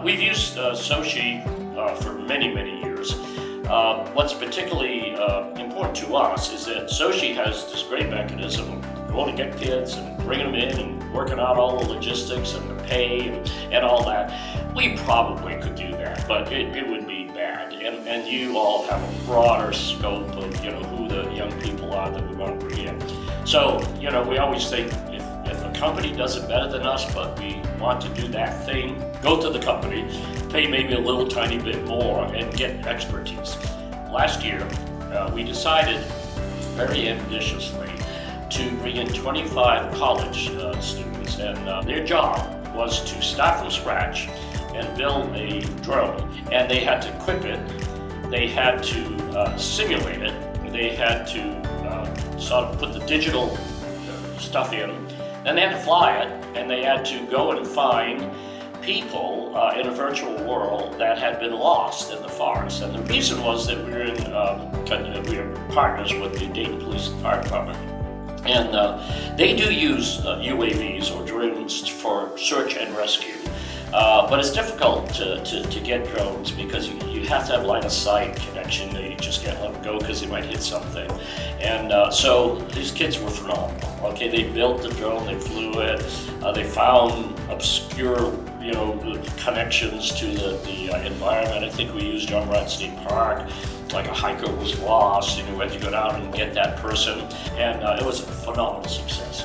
We've used SOCHE for many, many years. What's particularly important to us is that SOCHE has this great mechanism of going to get kids and bringing them in and working out all the logistics and the pay and all that. We probably could do that, but it would be bad. And you all have a broader scope of who the young people are that we want to bring in. So we always think if a company does it better than us, but we want to do that thing, go to the company, pay maybe a little tiny bit more, and get expertise. Last year, we decided very ambitiously to bring in 25 college students, and their job was to start from scratch and build a drone. And they had to equip it, they had to simulate it, they had to sort of put the digital stuff in, then they had to fly it, and they had to go and find people in a virtual world that had been lost in the forest. And the reason was that we were partners with the Dayton Police Fire Department. And they do use UAVs or drones for search and rescue. But it's difficult to get drones because you have to have line of sight connection. You just can't let them go because they might hit something. And so these kids were phenomenal. Okay, they built the drone, they flew it, they found obscure connections to the environment. I think we used John Wright State Park. Like a hiker was lost, and we had to go down and get that person, and it was a phenomenal success.